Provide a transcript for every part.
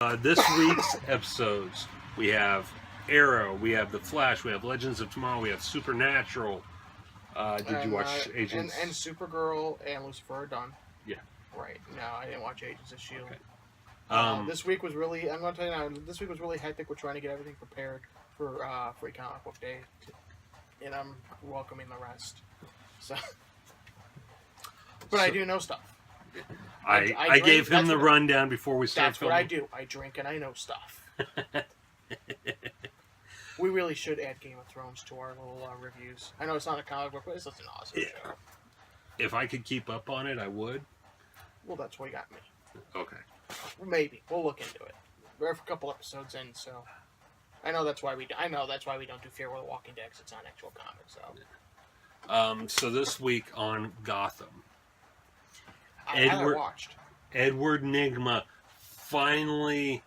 This week's episodes, we have Arrow, we have The Flash, we have Legends of Tomorrow, we have Supernatural. Did you watch Agents? And Supergirl and Lucifer are done. Yeah. Right. No, I didn't watch Agents of S.H.I.E.L.D. Okay. This week was really, I'm going to tell you now, this week was really hectic. We're trying to get everything prepared for Free Comic Book Day. And I'm welcoming the rest. So, but I do know stuff. I gave him the rundown before we started filming. That's what I do. I drink and I know stuff. We really should add Game of Thrones to our little reviews. I know it's not a comic book, but it's just an awesome show. If I could keep up on it, I would. Well, that's why you got me. Okay. Maybe we'll look into it. We're a couple episodes in, so I know that's why we don't do Fear the Walking Dead. 'Cause it's not actual comics. So. So this week on Gotham, Edward Nygma finally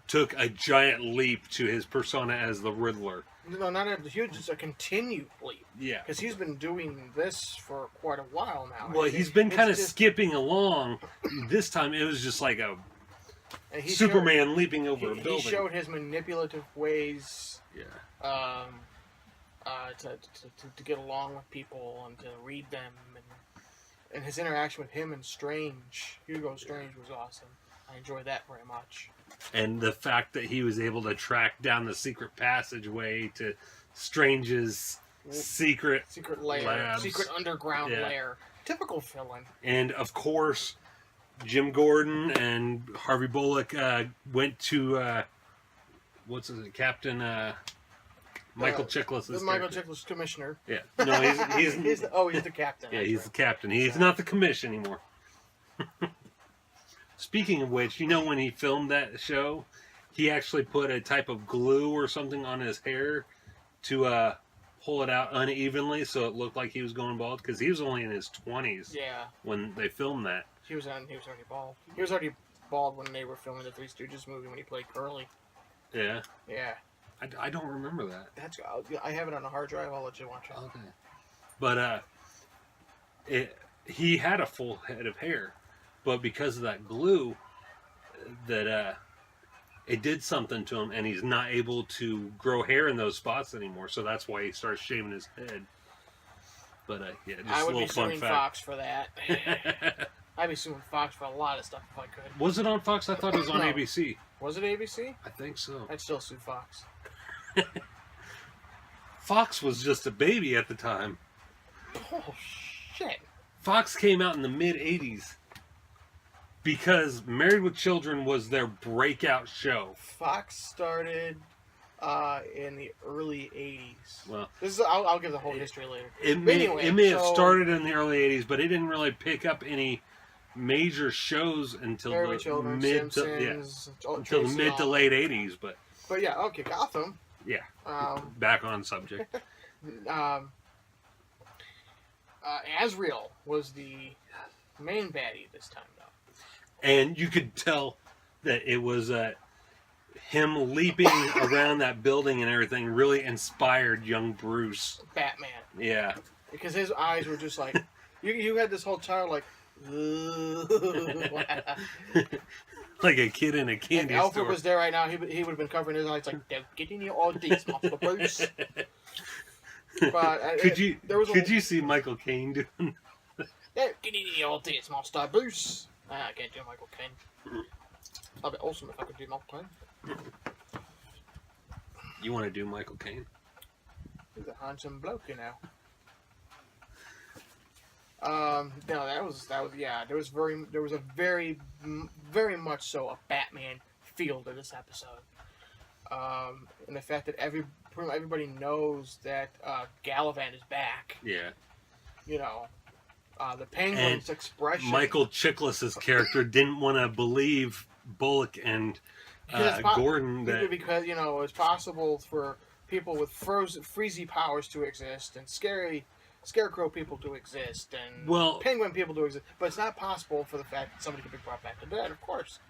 took a giant leap to his persona as the Riddler. No, not a huge, just a continued leap. Yeah. Because he's been doing this for quite a while now. Well, he's been kind of skipping along. This time it was just like a Superman leaping over a building. He showed his manipulative ways. Yeah. To get along with people and to read them, and his interaction with him and Hugo Strange was awesome. I enjoyed that very much. And the fact that he was able to track down the secret passageway to Strange's secret lair, labs. secret underground lair. Typical villain. And of course, Jim Gordon and Harvey Bullock went to Captain Michael Chiklis. Michael Chiklis commissioner. Yeah. No, he's he's the captain. Yeah, he's the captain. He's not the commission anymore. Speaking of which, when he filmed that show, he actually put a type of glue or something on his hair to pull it out unevenly so it looked like he was going bald, because he was only in his 20s when they filmed that. He was already bald. He was already bald when they were filming the Three Stooges movie when he played Curly. Yeah? Yeah. I don't remember that. I have it on a hard drive. I'll let you watch it. Okay. But he had a full head of hair, but because of that glue, that it did something to him, and he's not able to grow hair in those spots anymore. So that's why he starts shaving his head. But just I would a little be fun suing fact. Fox for that. I'd be suing Fox for a lot of stuff if I could. Was it on Fox? I thought it was on No. ABC. Was it ABC? I think so. I'd still sue Fox. Fox was just a baby at the time. Oh, shit. Fox came out in the mid-'80s because Married with Children was their breakout show. Fox started in the early 80s. Well, I'll give the whole history later. It may have started in the early 80s, but it didn't really pick up any major shows until the mid to late 80s. But yeah, okay, Gotham. Yeah. Back on subject. Azrael was the main baddie this time, though. And you could tell that it was him leaping around that building and everything really inspired young Bruce. Batman. Yeah. Because his eyes were just like... you had this whole child like... Like a kid in a candy store. If Alfred was there right now, he would have been covering his eyes like, "They're getting you all these, Master Bruce." But could you see Michael Caine doing? They're getting you all these, Master Bruce. I can't do Michael Caine. That'd be awesome if I could do Michael Caine. You want to do Michael Caine? He's a handsome bloke, No, that was yeah. There was a very much so a Batman feel to this episode, and the fact that everybody knows that Galavan is back. Yeah. The Penguin's expression. Michael Chiklis' character didn't want to believe Bullock and Gordon because it's possible for people with freezy powers to exist and Scarecrow people to exist and Penguin people to exist, but it's not possible for the fact that somebody could be brought back to dead. Of course,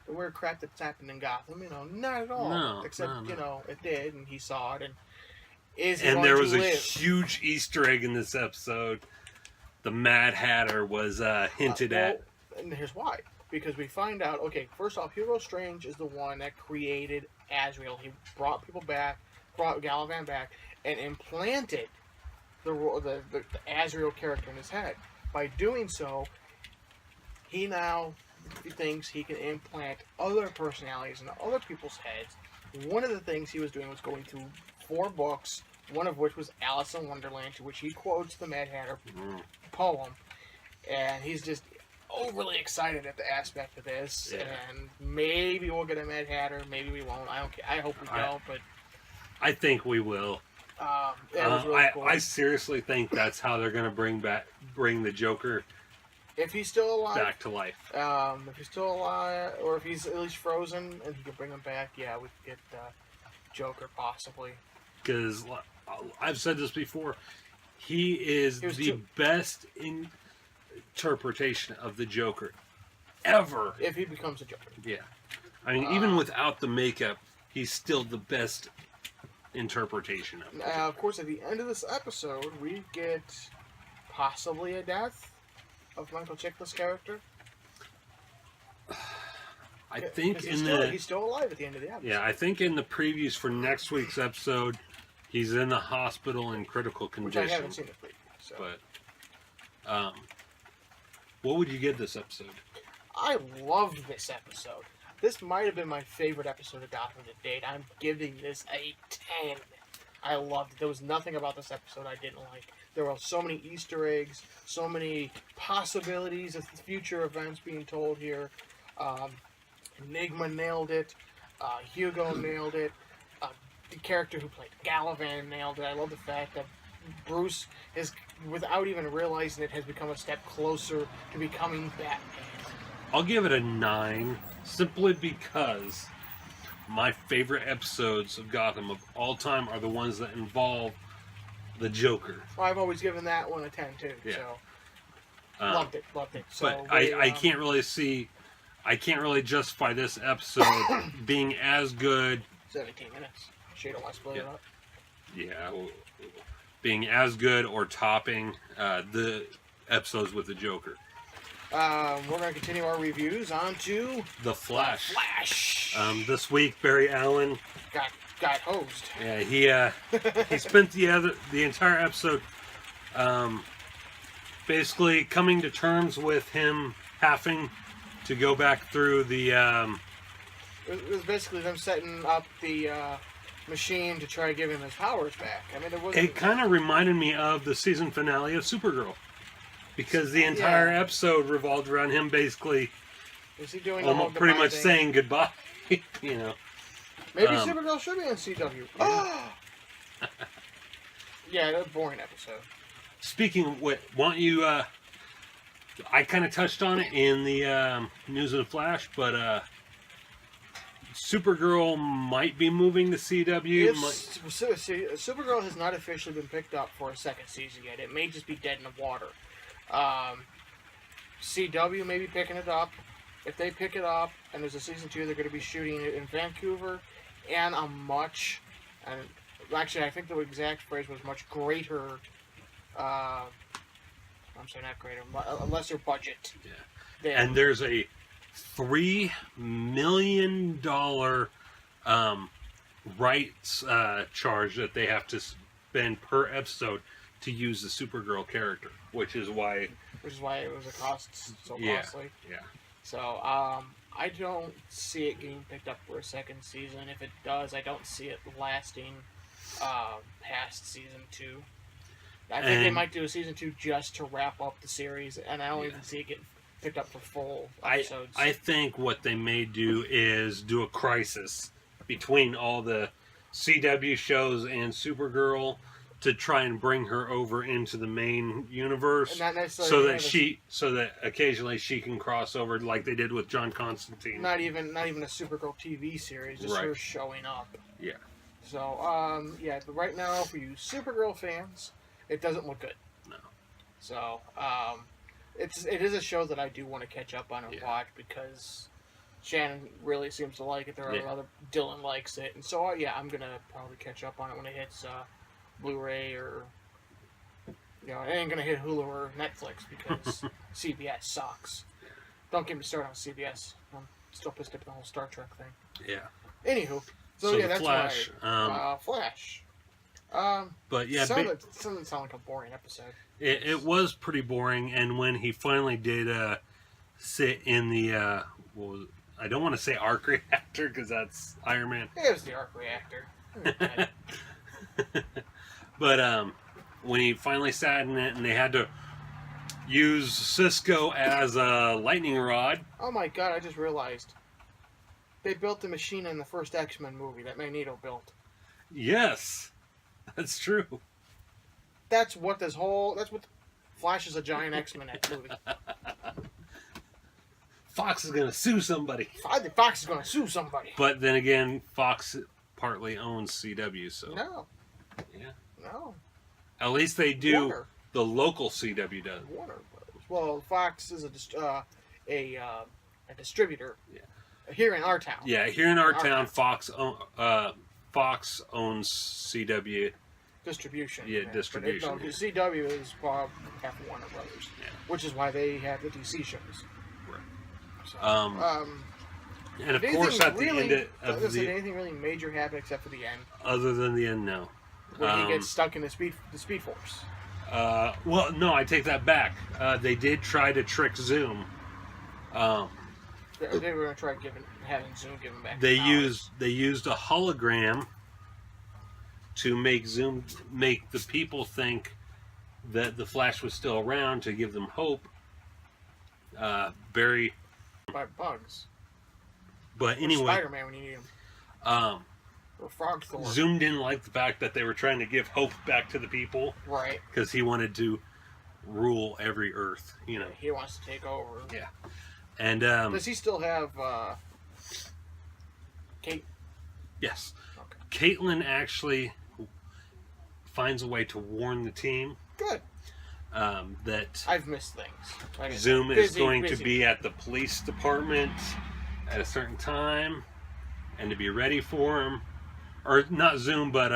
the weird crap that's happened in Gotham, not at all. No, except it did, and he saw it, and there was a huge Easter egg in this episode. The Mad Hatter was hinted at. And here's why. because we find out, okay, first off, Hugo Strange is the one that created Azrael. He brought people back, brought Galavan back, and implanted the Azrael character in his head. By doing so, he now thinks he can implant other personalities into other people's heads. One of the things he was doing was going through 4 books, one of which was Alice in Wonderland, to which he quotes the Mad Hatter poem, and he's just overly excited at the aspect of this, and maybe we'll get a Mad Hatter, maybe we won't. I don't care. I hope we don't, but I think we will. It was really cool. I seriously think that's how they're going to bring the Joker. If he's still alive, back to life. If he's still alive, or if he's at least frozen, and he can bring him back, we could get Joker possibly. Because I've said this before, he is the best interpretation of the Joker ever. If he becomes a Joker. Yeah. I mean, even without the makeup, he's still the best interpretation of it. Of course, at the end of this episode, we get possibly a death of Michael Chiklis' character. I think he's still alive at the end of the episode. Yeah, I think in the previews for next week's episode, he's in the hospital in critical condition. Which I haven't seen the preview. So. But, what would you give this episode? I loved this episode. This might have been my favorite episode of Gotham to date. I'm giving this a 10. I loved it. There was nothing about this episode I didn't like. There were so many Easter eggs, so many possibilities of future events being told here. Enigma nailed it. Hugo nailed it. The character who played Galavan nailed it. I love the fact that Bruce is, without even realizing it, has become a step closer to becoming Batman. I'll give it a 9, simply because my favorite episodes of Gotham of all time are the ones that involve the Joker. Well, I've always given that one a 10 too. Yeah. So loved it. So but I can't really justify this episode being as good. 17 minutes. Sure, don't want to split it up. Yeah, being as good or topping the episodes with the Joker. We're going to continue our reviews on to The Flash. This week, Barry Allen got hosed. Yeah, he spent the entire episode basically coming to terms with him having to go back through the. It was basically them setting up the machine to try to give him his powers back. I mean, it kind of reminded me of the season finale of Supergirl. Because the entire episode revolved around him basically is he doing almost pretty much saying goodbye, you know. Maybe Supergirl should be on CW. Yeah, that's a boring episode. Speaking of what, why don't you, I kind of touched on it in the News of the Flash, but Supergirl might be moving to CW. Supergirl has not officially been picked up for a second season yet. It may just be dead in the water. CW may be picking it up. If they pick it up and there's a season 2, they're going to be shooting it in Vancouver and actually I think the exact phrase was much greater, I'm sorry, not greater, a lesser budget. Yeah. And there's a $3 million rights charge that they have to spend per episode to use the Supergirl character, which is why it was so costly. Yeah. So I don't see it getting picked up for a second season. If it does, I don't see it lasting past season 2. I think they might do a season 2 just to wrap up the series, and I don't even see it getting picked up for full episodes. I think what they may do is do a crisis between all the CW shows and Supergirl to try and bring her over into the main universe, so that occasionally she can cross over like they did with John Constantine. Not even a Supergirl TV series, just her showing up. Yeah. So but right now for you Supergirl fans, it doesn't look good. No. So it is a show that I do want to catch up on and watch because Shannon really seems to like it. There are other Dylan likes it, and so I'm gonna probably catch up on it when it hits Blu-ray, or it ain't gonna hit Hulu or Netflix because CBS sucks. Don't get me started on CBS. I'm still pissed at the whole Star Trek thing. Yeah. Anywho, so yeah, that's Flash. right. Flash. But yeah, doesn't sound like a boring episode. It was pretty boring, and when he finally did sit in the I don't want to say arc reactor because that's Iron Man. It was the arc reactor. But when he finally sat in it, and they had to use Cisco as a lightning rod. Oh my god! I just realized they built the machine in the first X-Men movie that Magneto built. Yes, that's true. That's what Flash is a giant X-Men movie. Fox is gonna sue somebody. I think Fox is gonna sue somebody. But then again, Fox partly owns CW, so no. Yeah. No. At least they do. Warner. The local CW does. Warner Brothers. Well, Fox is a distributor. Yeah. Here in our town. Yeah, here in our town, Fox owns CW. Distribution. Yeah, distribution. But CW is half of Warner Brothers, which is why they have the DC shows. Right. So, and of course, at the end of did anything really major happen except for the end? Other than the end, no. When he gets stuck in the Speed Force. Well, no, I take that back. They did try to trick Zoom. They were going to try having Zoom give him back. They used a hologram to make the people think that the Flash was still around to give them hope. Barry. By bugs. But anyway, Spider-Man when you need him. Or Frog Thor. Zoom didn't like the fact that they were trying to give hope back to the people. Right. Because he wanted to rule every Earth, you know. He wants to take over. Yeah. And does he still have Kate? Yes. Okay. Caitlin actually finds a way to warn the team. Good. That I've missed things. Zoom is going to be at the police department at a certain time, and to be ready for him. Or not Zoom, but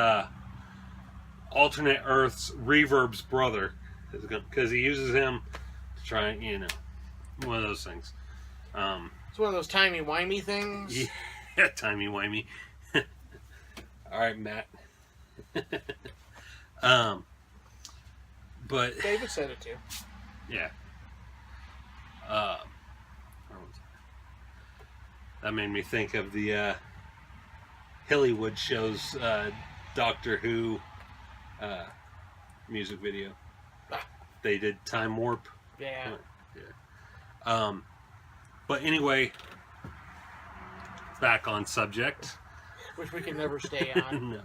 alternate Earth's Reverb's brother, because he uses him to try, one of those things. It's one of those timey-wimey things. Yeah, timey-wimey. All right, Matt. But David said it too. Yeah. That made me think of the Hillywood show's Doctor Who music video. They did Time Warp. Yeah. Yeah. But anyway, back on subject. Which we can never stay on. No.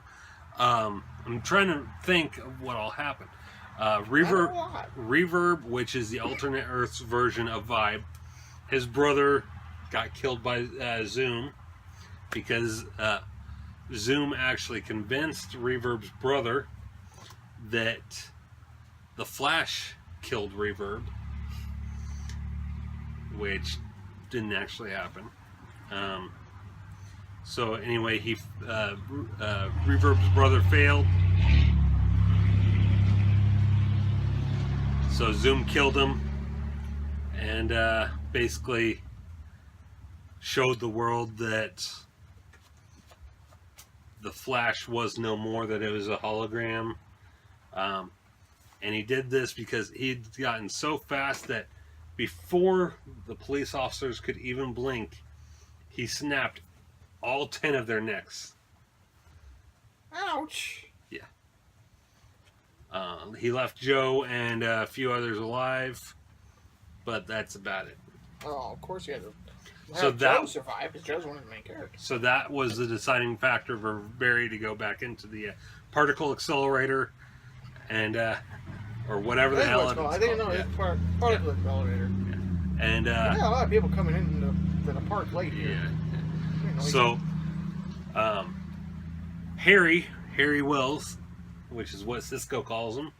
I'm trying to think of what'll happen. Reverb, which is the alternate Earth's version of Vibe, his brother got killed by Zoom because Zoom actually convinced Reverb's brother that the Flash killed Reverb, which didn't actually happen. So anyway, Reverb's brother failed. So Zoom killed him and basically showed the world that the Flash was no more, that it was a hologram. And he did this because he'd gotten so fast that before the police officers could even blink, he snapped all 10 of their necks. Ouch. Yeah. He left Joe and a few others alive, but that's about it. Oh, of course he had to have Joe survive, because Joe's one of the main characters. So that was the deciding factor for Barry to go back into the particle accelerator and or whatever the hell it is called. I think it's particle accelerator. Yeah. And a lot of people coming into the park late here. Yeah. So Harry Wells, which is what Cisco calls him.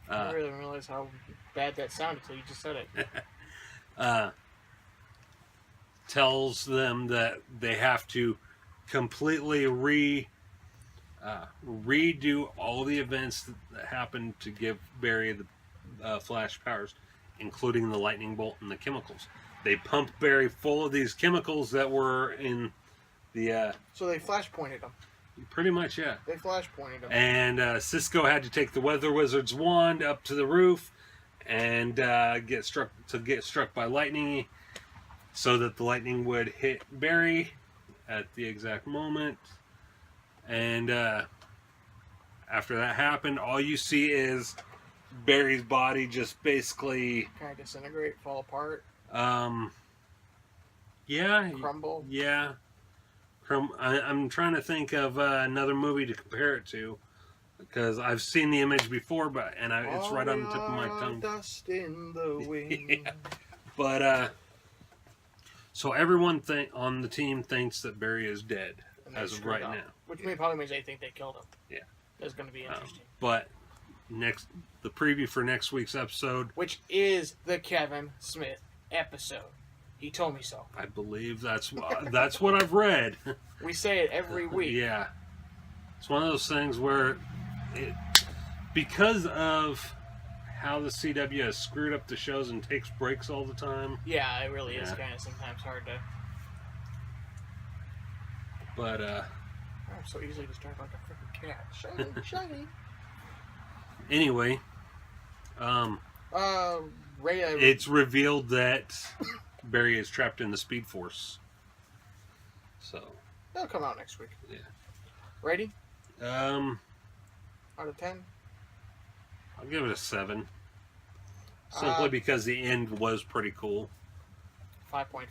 I really didn't realize how bad that sounded until you just said it. Tells them that they have to completely redo all the events that happened to give Barry the Flash powers, including the lightning bolt and the chemicals. they pumped Barry full of these chemicals that were in the. So they flashpointed him. Pretty much, yeah. They flashpointed him. And Cisco had to take the Weather Wizard's wand up to the roof and get struck by lightning, so that the lightning would hit Barry at the exact moment. And after that happened, all you see is Barry's body just basically kind of disintegrate, fall apart. Yeah. Crumble. Yeah. I'm trying to think of another movie to compare it to, because I've seen the image before, it's right on the tip of my tongue. Dust in the wind. Yeah. But so everyone on the team thinks that Barry is dead as of right now, which probably means they think they killed him. Yeah, that's going to be interesting. But the preview for next week's episode, which is the Kevin Smith episode. He told me so. I believe that's what I've read. We say it every week. Yeah. It's one of those things where, because of how the CW has screwed up the shows and takes breaks all the time. Yeah, it really is kind of sometimes hard to. But, I'm so easily distracted like a freaking cat. Shiny, shiny. Anyway, Ray, it's revealed that Barry is trapped in the Speed Force. So that'll come out next week. Yeah. Rating? Out of 10? I'll give it a 7. Simply because the end was pretty cool. 5.5.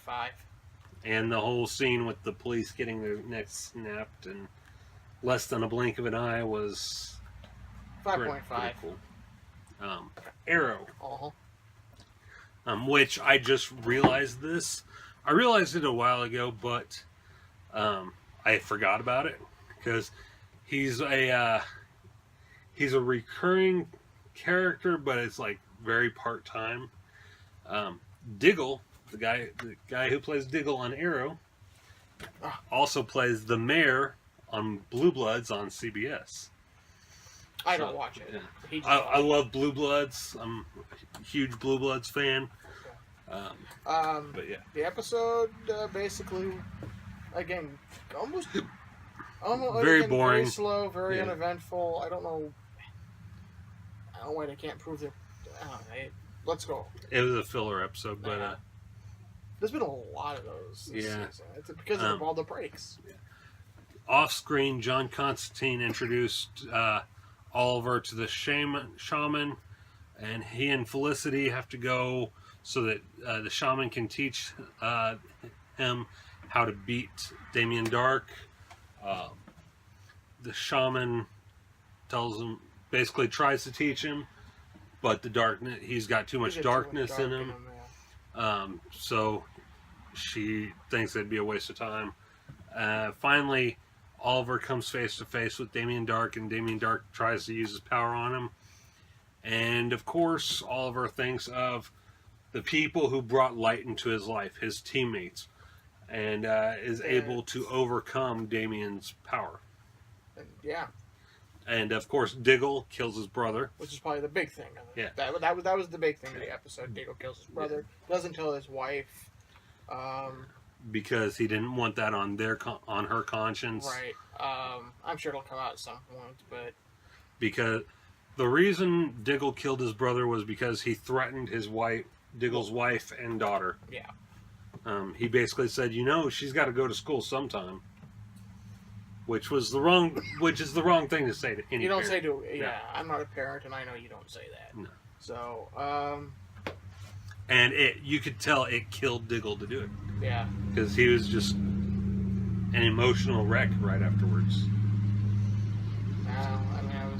And the whole scene with the police getting their necks snapped in less than a blink of an eye was 5.5. Cool. Arrow. Uh-huh. Which I just realized this. I realized it a while ago, but I forgot about it because he's a recurring character, but it's like very part-time. Diggle, the guy who plays Diggle on Arrow, also plays the mayor on Blue Bloods on CBS. I don't watch it. Yeah. I love Blue Bloods. I'm a huge Blue Bloods fan. But yeah, the episode basically, again, almost very boring, very slow, very uneventful. I don't know why they can't prove their. Let's go. It was a filler episode, but there's been a lot of those. This season. It's because of all the breaks. Yeah. Off screen, John Constantine introduced Oliver to the shaman, and he and Felicity have to go so that the shaman can teach him how to beat Damien Dark. The shaman basically tries to teach him, but he's got too much darkness in him. So she thinks it'd be a waste of time. Finally, Oliver comes face to face with Damien Dark, and Damien Dark tries to use his power on him. And of course, Oliver thinks of the people who brought light into his life, his teammates, and is able to overcome Damien's power. Yeah. And of course, Diggle kills his brother, which is probably the big thing. Yeah. That was the big thing of the episode. Diggle kills his brother. Doesn't tell his wife. Because he didn't want that on her conscience. Right. I'm sure it'll come out at some point, but because the reason Diggle killed his brother was because he threatened Diggle's wife and daughter. Yeah. He basically said, she's got to go to school sometime, which is the wrong thing to say to any. You don't parent. say to I'm not a parent, and I know you don't say that. No. So. And you could tell it killed Diggle to do it. Yeah. Because he was just an emotional wreck right afterwards.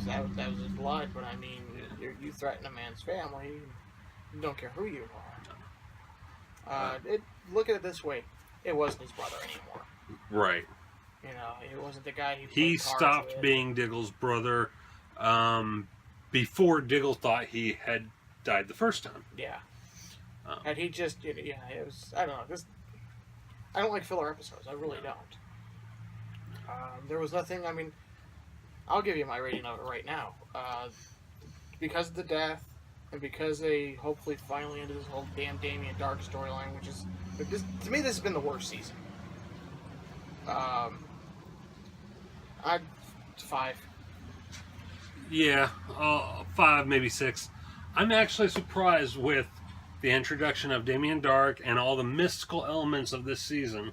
That was his blood, but I mean, you threaten a man's family, you don't care who you are. Look at it this way, it wasn't his brother anymore. Right. It wasn't the guy he stopped being Diggle's brother before Diggle thought he had died the first time. Yeah. And he just, it was, I don't know, I don't like filler episodes, I really don't. There was nothing, I mean, I'll give you my rating of it right now. Because of the death, And because they hopefully finally ended this whole damn Damien Dark storyline, which is, to me, this has been the worst season. I'd 5. Yeah, 5, maybe 6. I'm actually surprised with the introduction of Damien Dark and all the mystical elements of this season.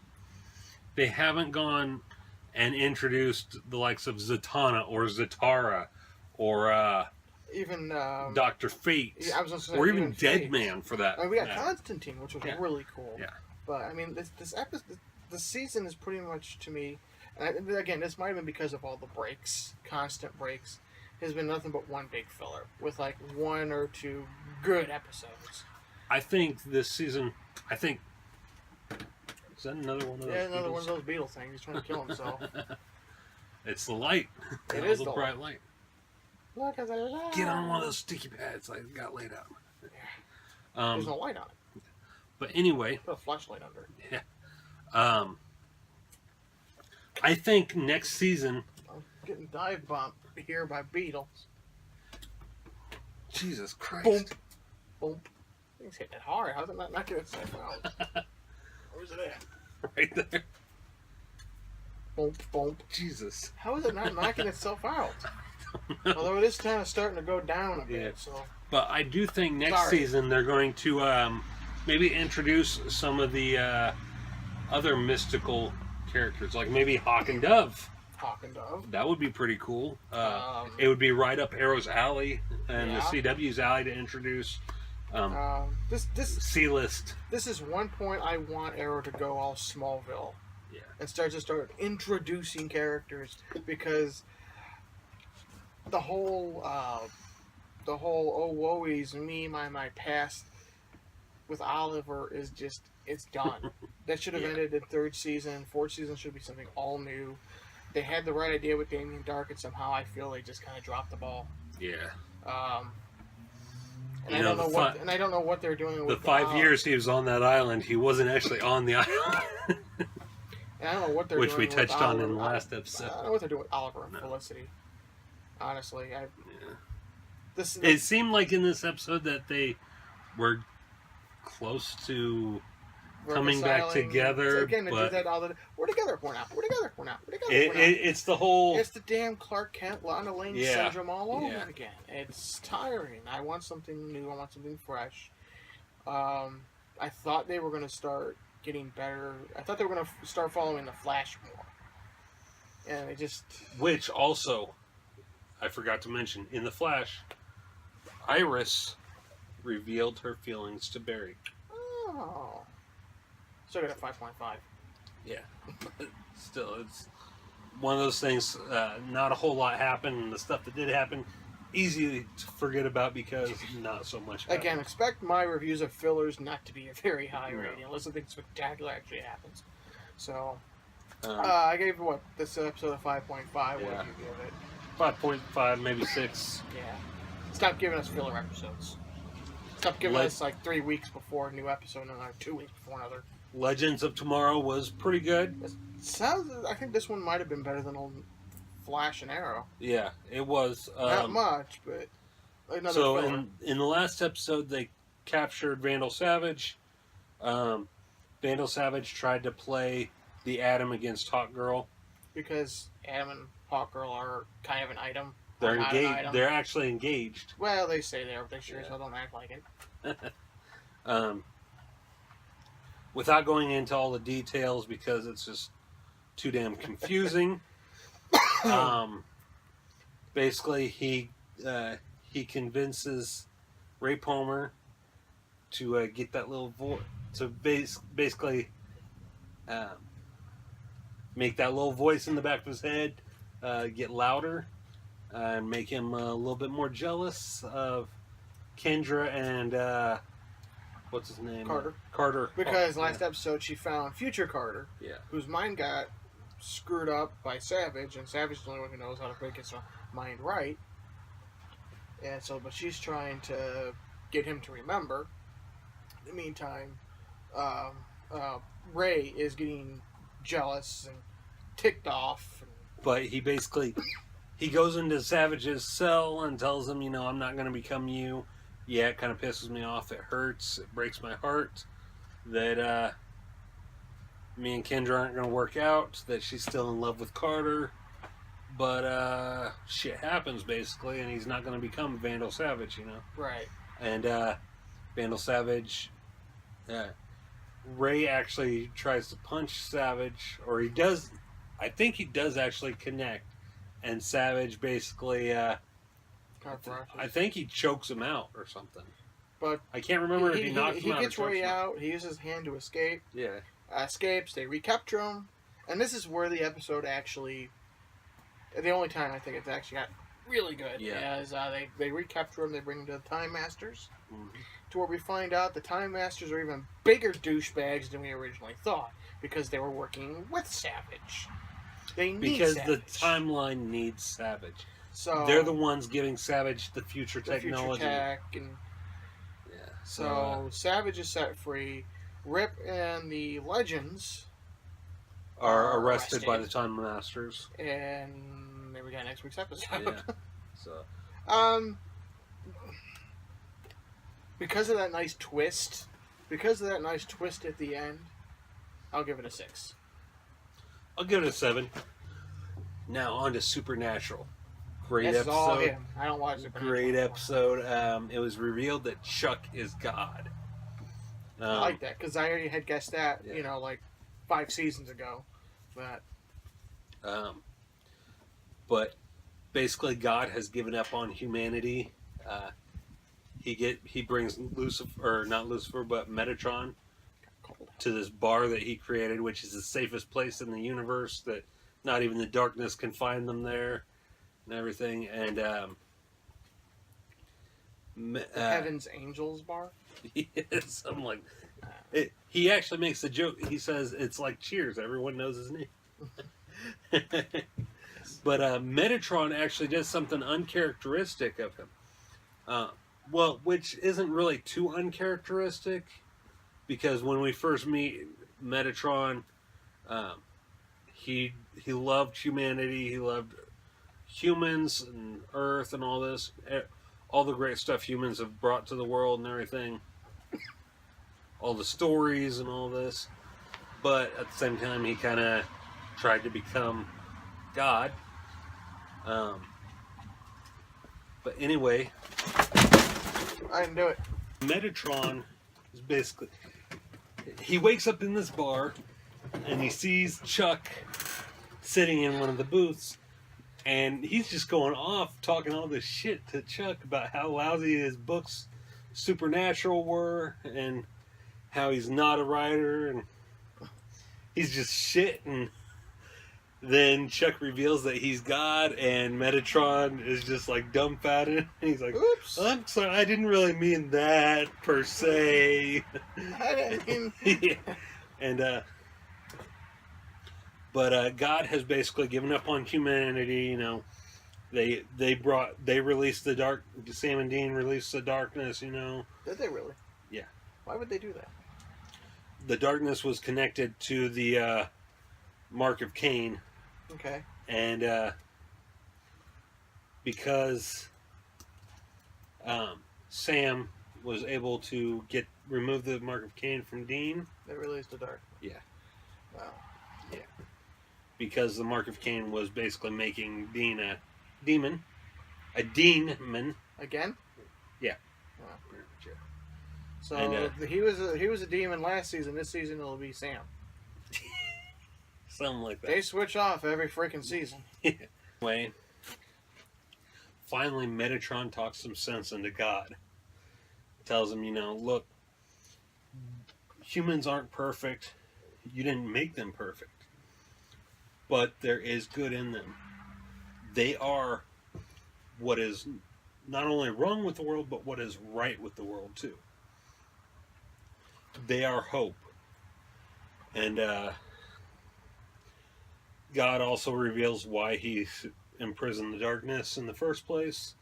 They haven't gone and introduced the likes of Zatanna or Zatara or even Dr. Fate, yeah, I was say, or even Deadman for that. I mean, we got Constantine, which was really cool. Yeah. But I mean, this episode, the season is pretty much, to me, and again, this might have been because of all the breaks, constant breaks, has been nothing but one big filler with like 1 or 2 good episodes. I think this season, is that another one of those? Yeah, another Beatles? one of those Beatles things. He's trying to kill himself. It's the light. It is the bright light. Look at the light. Get on one of those sticky pads I got laid out. Yeah. There's no light on it. But anyway. Put a flashlight under it. Yeah. I think next season. I'm getting dive bombed here by Beatles. Jesus Christ. Boom. Boom. Things hitting it hard. How's it not knocking itself out? Where's it at? Right there. Boom, boom. Jesus. How is it not knocking itself out? Although it is kind of starting to go down a bit. Yeah. So. But I do think next season they're going to maybe introduce some of the other mystical characters, like maybe Hawk and Dove. Hawk and Dove. That would be pretty cool. It would be right up Arrow's alley and the CW's alley to introduce this C-list. This is one point I want Arrow to go all Smallville. Yeah. And start introducing characters, because the whole oh woe is me, my past with Oliver is just, it's done. That should have ended in 3rd season. 4th season should be something all new. They had the right idea with Damien Dark, and somehow I feel they just kind of dropped the ball. Yeah. And I don't know what they're doing with the 5 years he was on that island. He wasn't actually on the island. And I don't know what they're doing which we touched with on Oliver. in the last episode. I don't know what they're doing with Oliver and Felicity. Honestly, it seemed like in this episode that they were close to coming back together. Again, they do that all the. We're together. We're not. We're together. We're not. We're together. It's the whole. It's the damn Clark Kent, Lana Lane syndrome all over again. It's tiring. I want something new. I want something fresh. I thought they were going to start getting better. I thought they were going to start following the Flash more. And it just. Which also, I forgot to mention, in the Flash, Iris revealed her feelings to Barry. Oh. So I got a 5.5. Yeah. Still, it's one of those things, not a whole lot happened, and the stuff that did happen, easy to forget about because not so much happened. Again, expect my reviews of fillers not to be a very high rating, unless something spectacular actually happens. So, I gave, this episode a 5.5. What did you give it? 5.5, maybe 6. Yeah. Stop giving us filler episodes. Stop giving us, 3 weeks before a new episode, and another 2 weeks before another. Legends of Tomorrow was pretty good. I think this one might have been better than old Flash and Arrow. Yeah, it was. Not much, but another so filler. in the last episode, they captured Vandal Savage. Vandal Savage tried to play the Atom against Hawkgirl. Because Atom and Hawkgirl are kind of an item. They're engaged. They're actually engaged. Well, they say they are, but they sure as hell don't act like it. Without going into all the details because it's just too damn confusing. Basically, he convinces Ray Palmer to get that little voice to basically make that little voice in the back of his head get louder and make him a little bit more jealous of Kendra and what's his name? Carter. Because last episode she found future Carter, whose mind got screwed up by Savage, and Savage is the only one who knows how to break his mind right. And so, but she's trying to get him to remember. In the meantime, Ray is getting jealous and ticked off. But he basically, he goes into Savage's cell and tells him, I'm not going to become you. yeah, it kind of pisses me off. It hurts. It breaks my heart that me and Kendra aren't going to work out, that she's still in love with Carter. But shit happens, basically, and he's not going to become Vandal Savage, you know? Right. And Vandal Savage, Ray actually tries to punch Savage, or he does, I think he does actually connect, and Savage basically, I think he chokes him out or something. But I can't remember if he knocks him out. He gets Ray out, he uses his hand to escape. Yeah. Escapes, they recapture him, and this is where the episode actually, the only time I think it's actually got really good, is they recapture him, they bring him to the Time Masters, to where we find out the Time Masters are even bigger douchebags than we originally thought, because they were working with Savage. They need Savage. The timeline needs Savage. So they're the ones giving Savage the future technology. Future tech, and so Savage is set free. Rip and the Legends are arrested by the Time Masters, and there we got next week's episode. Yeah. So, because of that nice twist at the end, I'll give it a 6. I'll give it a 7. Now on to Supernatural. Great episode. All him. I don't watch Supernatural. Great episode. It was revealed that Chuck is God. I like that, because I already had guessed that, like 5 seasons ago. But basically, God has given up on humanity. He brings Lucifer, or not Lucifer, but Metatron to this bar that he created, which is the safest place in the universe, that not even the darkness can find them there, and everything. And Heaven's Angels bar. Yes, I'm like, he actually makes a joke. He says it's like Cheers. Everyone knows his name. But Metatron actually does something uncharacteristic of him. Which isn't really too uncharacteristic, because when we first meet Metatron, he loved humanity. He loved humans and Earth and all this. All the great stuff humans have brought to the world and everything. All the stories and all this. But at the same time, he kind of tried to become God. But anyway, I didn't do it. Metatron is basically... He wakes up in this bar, and he sees Chuck sitting in one of the booths. And he's just going off, talking all this shit to Chuck about how lousy his books, Supernatural, were, and how he's not a writer, and he's just shit. And then Chuck reveals that he's God, and Metatron is just like dumbfounded. And he's like, "Oops, I'm sorry, I didn't really mean that per se." Yeah. And But God has basically given up on humanity. They released the dark. Sam and Dean released the darkness. Did they really? Yeah. Why would they do that? The darkness was connected to the Mark of Cain. Okay. And because Sam was able to remove the Mark of Cain from Dean, they released the dark. Yeah. Wow. Yeah. Because the Mark of Cain was basically making Dean a demon. A demon. Again? Yeah. Wow. Yeah. So And, he was a demon last season. This season it'll be Sam. Something like that. They switch off every freaking season. Anyway, finally Metatron talks some sense into God. Tells him, look, humans aren't perfect. You didn't make them perfect. But there is good in them. They are what is not only wrong with the world, but what is right with the world, too. They are hope. And God also reveals why he imprisoned the darkness in the first place.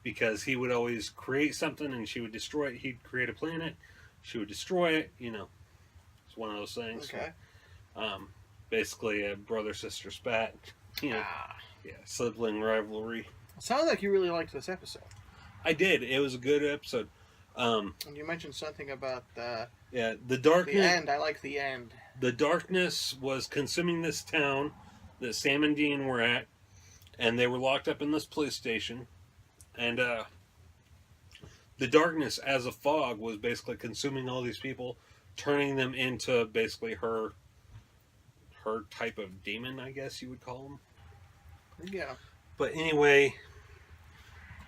Because he would always create something and she would destroy it. He'd create a planet. She would destroy it. It's one of those things. Okay. Basically a brother-sister spat. Yeah, sibling rivalry. It sounds like you really liked this episode. I did. It was a good episode. And you mentioned something about the darkness. The end. I like the end. The darkness was consuming this town that Sam and Dean were at, and they were locked up in this police station. And the darkness, as a fog, was basically consuming all these people, turning them into basically her type of demon, I guess you would call them. Yeah. But anyway,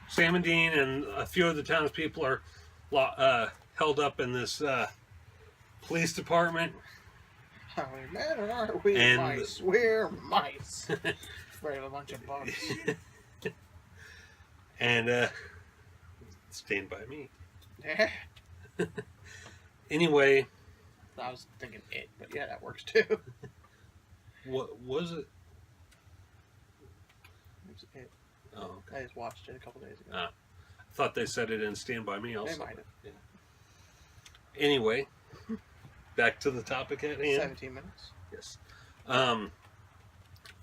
Sam and Dean and a few of the townspeople are held up in this police department. Are we men or are we mice? We're mice. Afraid of a bunch of bugs. And Stand By Me. Yeah. Anyway. I was thinking It, but yeah, that works too. What was it? It was It. Oh, okay. I just watched it a couple days ago. I thought they said it in Stand By Me also. They might have. Yeah. Anyway, back to the topic at hand. 17 minutes. Yes.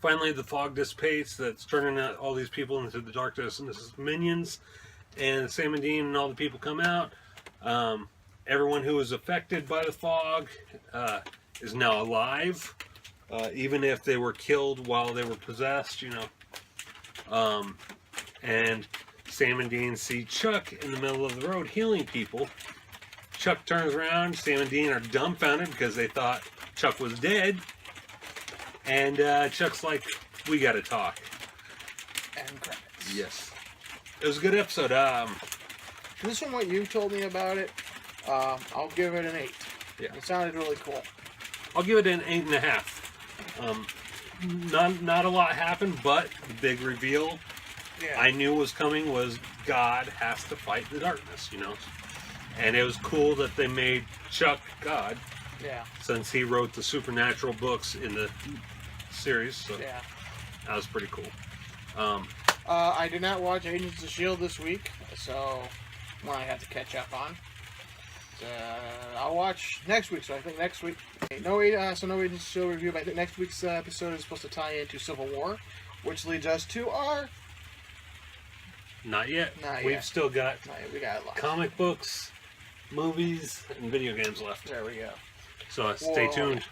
Finally, the fog dissipates. That's turning out all these people into the darkness, and this is minions. And Sam and Dean and all the people come out. Everyone who was affected by the fog is now alive, even if they were killed while they were possessed, you know. And Sam and Dean see Chuck in the middle of the road healing people. Chuck turns around. Sam and Dean are dumbfounded because they thought Chuck was dead. And Chuck's like, "We gotta talk." And credits. Yes. It was a good episode. This from what you told me about it, I'll give it an 8. Yeah. It sounded really cool. I'll give it an 8.5. Not a lot happened, but the big reveal I knew was coming was God has to fight the darkness, you know. And it was cool that they made Chuck God. Yeah. Since he wrote the supernatural books in the series, so yeah, that was pretty cool. I did not watch Agents of S.H.I.E.L.D. this week, so one I have to catch up on. I'll watch next week, so I think next week... no Agents of S.H.I.E.L.D. review, but I think next week's episode is supposed to tie into Civil War, which leads us to our... Not yet. Not We've yet. still got we got a lot. comic books, movies, and video games left. There we go. So stay tuned.